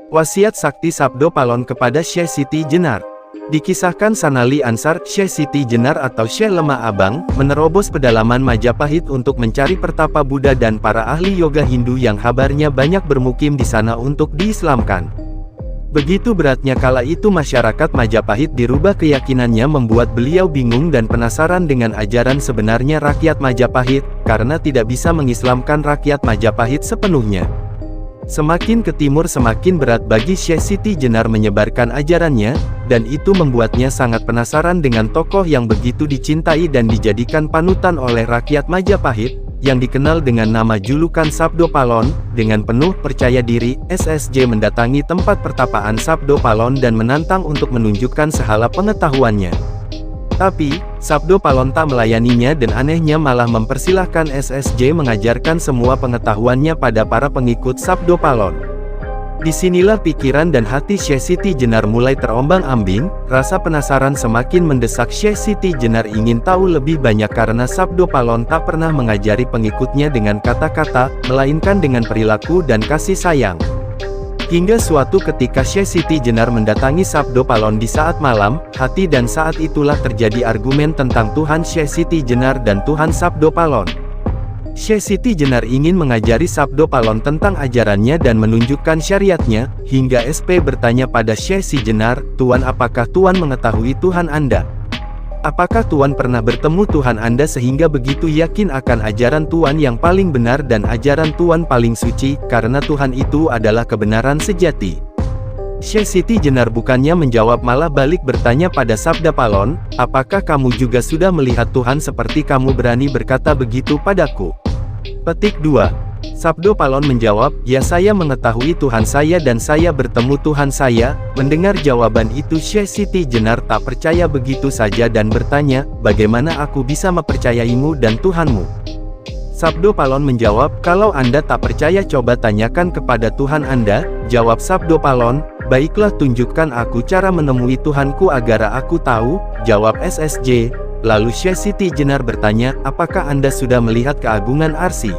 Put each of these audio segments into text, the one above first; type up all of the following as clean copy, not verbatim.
Wasiat Sakti Sabdo Palon kepada Syekh Siti Jenar. Dikisahkan Sanali Ansar, Syekh Siti Jenar atau Syekh Lemah Abang, menerobos pedalaman Majapahit untuk mencari pertapa Buddha dan para ahli yoga Hindu yang kabarnya banyak bermukim di sana untuk diislamkan. Begitu beratnya kala itu masyarakat Majapahit dirubah keyakinannya membuat beliau bingung dan penasaran dengan ajaran sebenarnya rakyat Majapahit, karena tidak bisa mengislamkan rakyat Majapahit sepenuhnya. Semakin ke timur semakin berat bagi Syekh Siti Jenar menyebarkan ajarannya, dan itu membuatnya sangat penasaran dengan tokoh yang begitu dicintai dan dijadikan panutan oleh rakyat Majapahit, yang dikenal dengan nama julukan Sabdo Palon. Dengan penuh percaya diri, SSJ mendatangi tempat pertapaan Sabdo Palon dan menantang untuk menunjukkan sehala pengetahuannya. Tapi, Sabdo Palon tak melayaninya dan anehnya malah mempersilahkan SSJ mengajarkan semua pengetahuannya pada para pengikut Sabdo Palon. Disinilah pikiran dan hati Syekh Siti Jenar mulai terombang-ambing, rasa penasaran semakin mendesak Syekh Siti Jenar ingin tahu lebih banyak karena Sabdo Palon tak pernah mengajari pengikutnya dengan kata-kata, melainkan dengan perilaku dan kasih sayang. Hingga suatu ketika Syekh Siti Jenar mendatangi Sabdo Palon di saat malam, hati dan saat itulah terjadi argumen tentang Tuhan Syekh Siti Jenar dan Tuhan Sabdo Palon. Syekh Siti Jenar ingin mengajari Sabdo Palon tentang ajarannya dan menunjukkan syariatnya, hingga SP bertanya pada Syekh Siti Jenar, "Tuan, apakah Tuan mengetahui Tuhan Anda? Apakah Tuan pernah bertemu Tuhan Anda sehingga begitu yakin akan ajaran Tuan yang paling benar dan ajaran Tuan paling suci, karena Tuhan itu adalah kebenaran sejati?" Syekh Siti Jenar bukannya menjawab malah balik bertanya pada Sabdo Palon, "Apakah kamu juga sudah melihat Tuhan seperti kamu berani berkata begitu padaku?" Petik 2. Sabdo Palon menjawab, "Ya, saya mengetahui Tuhan saya dan saya bertemu Tuhan saya." Mendengar jawaban itu Syekh Siti Jenar tak percaya begitu saja dan bertanya, "Bagaimana aku bisa mempercayaimu dan Tuhanmu?" Sabdo Palon menjawab, "Kalau Anda tak percaya coba tanyakan kepada Tuhan Anda." Jawab Sabdo Palon, "Baiklah, tunjukkan aku cara menemui Tuhanku agar aku tahu." Jawab SSJ. Lalu Syekh Siti Jenar bertanya, "Apakah Anda sudah melihat keagungan Arsy?"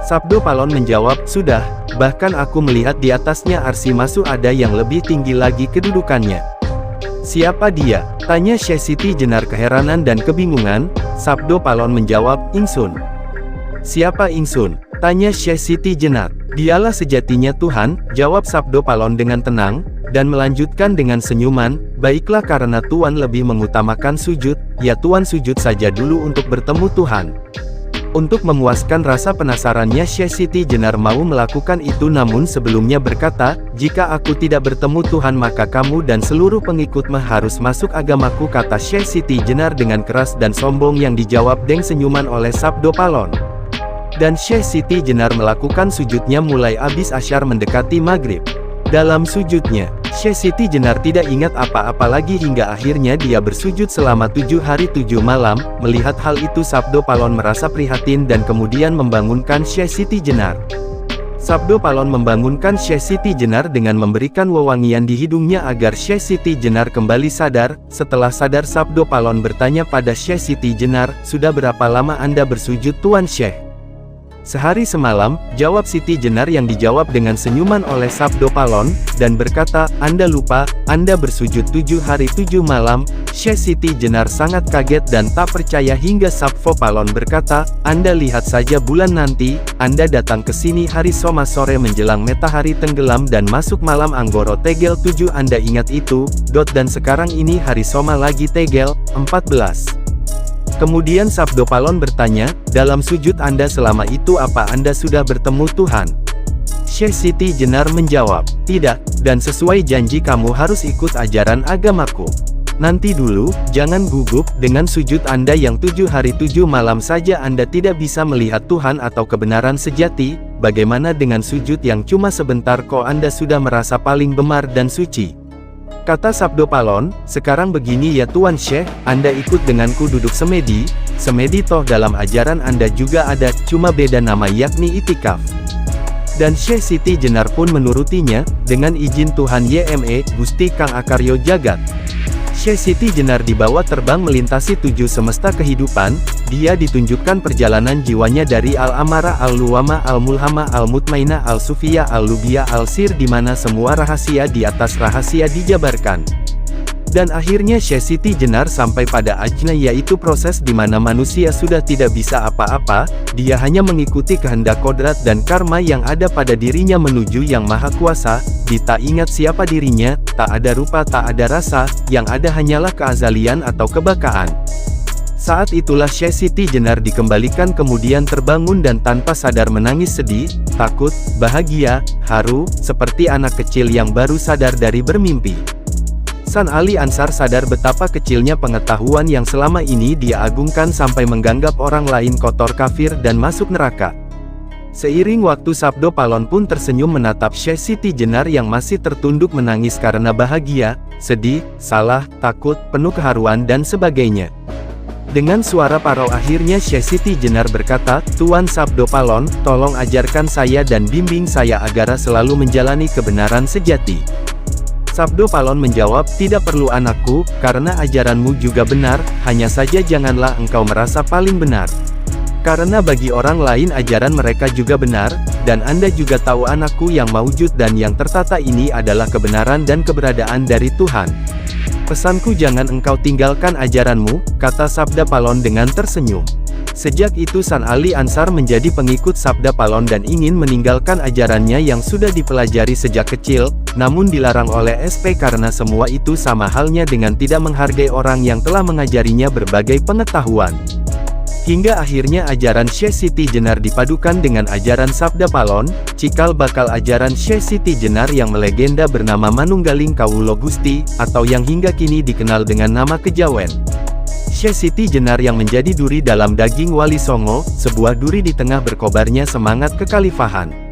Sabdo Palon menjawab, "Sudah, bahkan aku melihat di atasnya Arsy masuk ada yang lebih tinggi lagi kedudukannya." "Siapa dia?" tanya Syekh Siti Jenar keheranan dan kebingungan. Sabdo Palon menjawab, "Ingsun." "Siapa Ingsun?" tanya Syekh Siti Jenar. "Dialah sejatinya Tuhan," jawab Sabdo Palon dengan tenang, dan melanjutkan dengan senyuman, "Baiklah, karena Tuan lebih mengutamakan sujud, ya Tuan sujud saja dulu untuk bertemu Tuhan." Untuk memuaskan rasa penasarannya Syekh Siti Jenar mau melakukan itu namun sebelumnya berkata, "Jika aku tidak bertemu Tuhan maka kamu dan seluruh pengikutmu harus masuk agamaku," kata Syekh Siti Jenar dengan keras dan sombong yang dijawab dengan senyuman oleh Sabdo Palon. Dan Syekh Siti Jenar melakukan sujudnya mulai habis asyar mendekati maghrib. Dalam sujudnya, Syekh Siti Jenar tidak ingat apa-apa lagi hingga akhirnya dia bersujud selama 7 hari 7 malam. Melihat hal itu Sabdo Palon merasa prihatin dan kemudian membangunkan Syekh Siti Jenar. Sabdo Palon membangunkan Syekh Siti Jenar dengan memberikan wewangian di hidungnya agar Syekh Siti Jenar kembali sadar. Setelah sadar Sabdo Palon bertanya pada Syekh Siti Jenar, "Sudah berapa lama Anda bersujud Tuan Syekh?" "Sehari semalam," jawab Siti Jenar yang dijawab dengan senyuman oleh Sabdo Palon, dan berkata, "Anda lupa, Anda bersujud 7 hari 7 malam." Syekh Siti Jenar sangat kaget dan tak percaya hingga Sabdo Palon berkata, "Anda lihat saja bulan nanti, Anda datang ke sini hari Soma sore menjelang matahari tenggelam dan masuk malam Anggoro Tegel 7 Anda ingat itu, dan sekarang ini hari Soma lagi Tegel 14. Kemudian Sabdo Palon bertanya, "Dalam sujud Anda selama itu apa Anda sudah bertemu Tuhan?" Syekh Siti Jenar menjawab, "Tidak, dan sesuai janji kamu harus ikut ajaran agamaku." "Nanti dulu, jangan gugup, dengan sujud Anda yang 7 hari 7 malam saja Anda tidak bisa melihat Tuhan atau kebenaran sejati, bagaimana dengan sujud yang cuma sebentar kok Anda sudah merasa paling benar dan suci?" Kata Sabdo Palon, "Sekarang begini ya Tuan Syekh, Anda ikut denganku duduk semedi. Semedi toh dalam ajaran Anda juga ada, cuma beda nama yakni itikaf." Dan Syekh Siti Jenar pun menurutinya, dengan izin Tuhan YME, Gusti Kang Akaryo Jagat. Syekh Siti Jenar dibawa terbang melintasi 7 semesta kehidupan. Dia ditunjukkan perjalanan jiwanya dari Al-Amarah, Al-Luwamah, Al-Mulhamah, Al-Mutmainah, Al-Sufiyah, Al-Lubiyah, Al-Sir, di mana semua rahasia di atas rahasia dijabarkan. Dan akhirnya Syekh Siti Jenar sampai pada ajna, yaitu proses di mana manusia sudah tidak bisa apa-apa, dia hanya mengikuti kehendak kodrat dan karma yang ada pada dirinya menuju Yang Maha Kuasa. Dia tak ingat siapa dirinya, tak ada rupa, tak ada rasa, yang ada hanyalah keazalian atau kebakaan. Saat itulah Syekh Siti Jenar dikembalikan, kemudian terbangun dan tanpa sadar menangis sedih, takut, bahagia, haru, seperti anak kecil yang baru sadar dari bermimpi. San Ali Ansar sadar betapa kecilnya pengetahuan yang selama ini dia agungkan sampai menganggap orang lain kotor, kafir, dan masuk neraka. Seiring waktu Sabdo Palon pun tersenyum menatap Syekh Siti Jenar yang masih tertunduk menangis karena bahagia, sedih, salah, takut, penuh keharuan dan sebagainya. Dengan suara parau akhirnya Syekh Siti Jenar berkata, "Tuan Sabdo Palon, tolong ajarkan saya dan bimbing saya agar selalu menjalani kebenaran sejati." Sabdo Palon menjawab, "Tidak perlu anakku, karena ajaranmu juga benar, hanya saja janganlah engkau merasa paling benar. Karena bagi orang lain ajaran mereka juga benar, dan Anda juga tahu anakku yang maujud dan yang tertata ini adalah kebenaran dan keberadaan dari Tuhan. Pesanku jangan engkau tinggalkan ajaranmu," kata Sabda Palon dengan tersenyum. Sejak itu San Ali Ansar menjadi pengikut Sabda Palon dan ingin meninggalkan ajarannya yang sudah dipelajari sejak kecil, namun dilarang oleh SP karena semua itu sama halnya dengan tidak menghargai orang yang telah mengajarinya berbagai pengetahuan. Hingga akhirnya ajaran Syekh Siti Jenar dipadukan dengan ajaran Sabda Palon, cikal bakal ajaran Syekh Siti Jenar yang melegenda bernama Manunggaling Kawulo Gusti, atau yang hingga kini dikenal dengan nama Kejawen. Syekh Siti Jenar yang menjadi duri dalam daging Wali Songo, sebuah duri di tengah berkobarnya semangat kekhalifahan.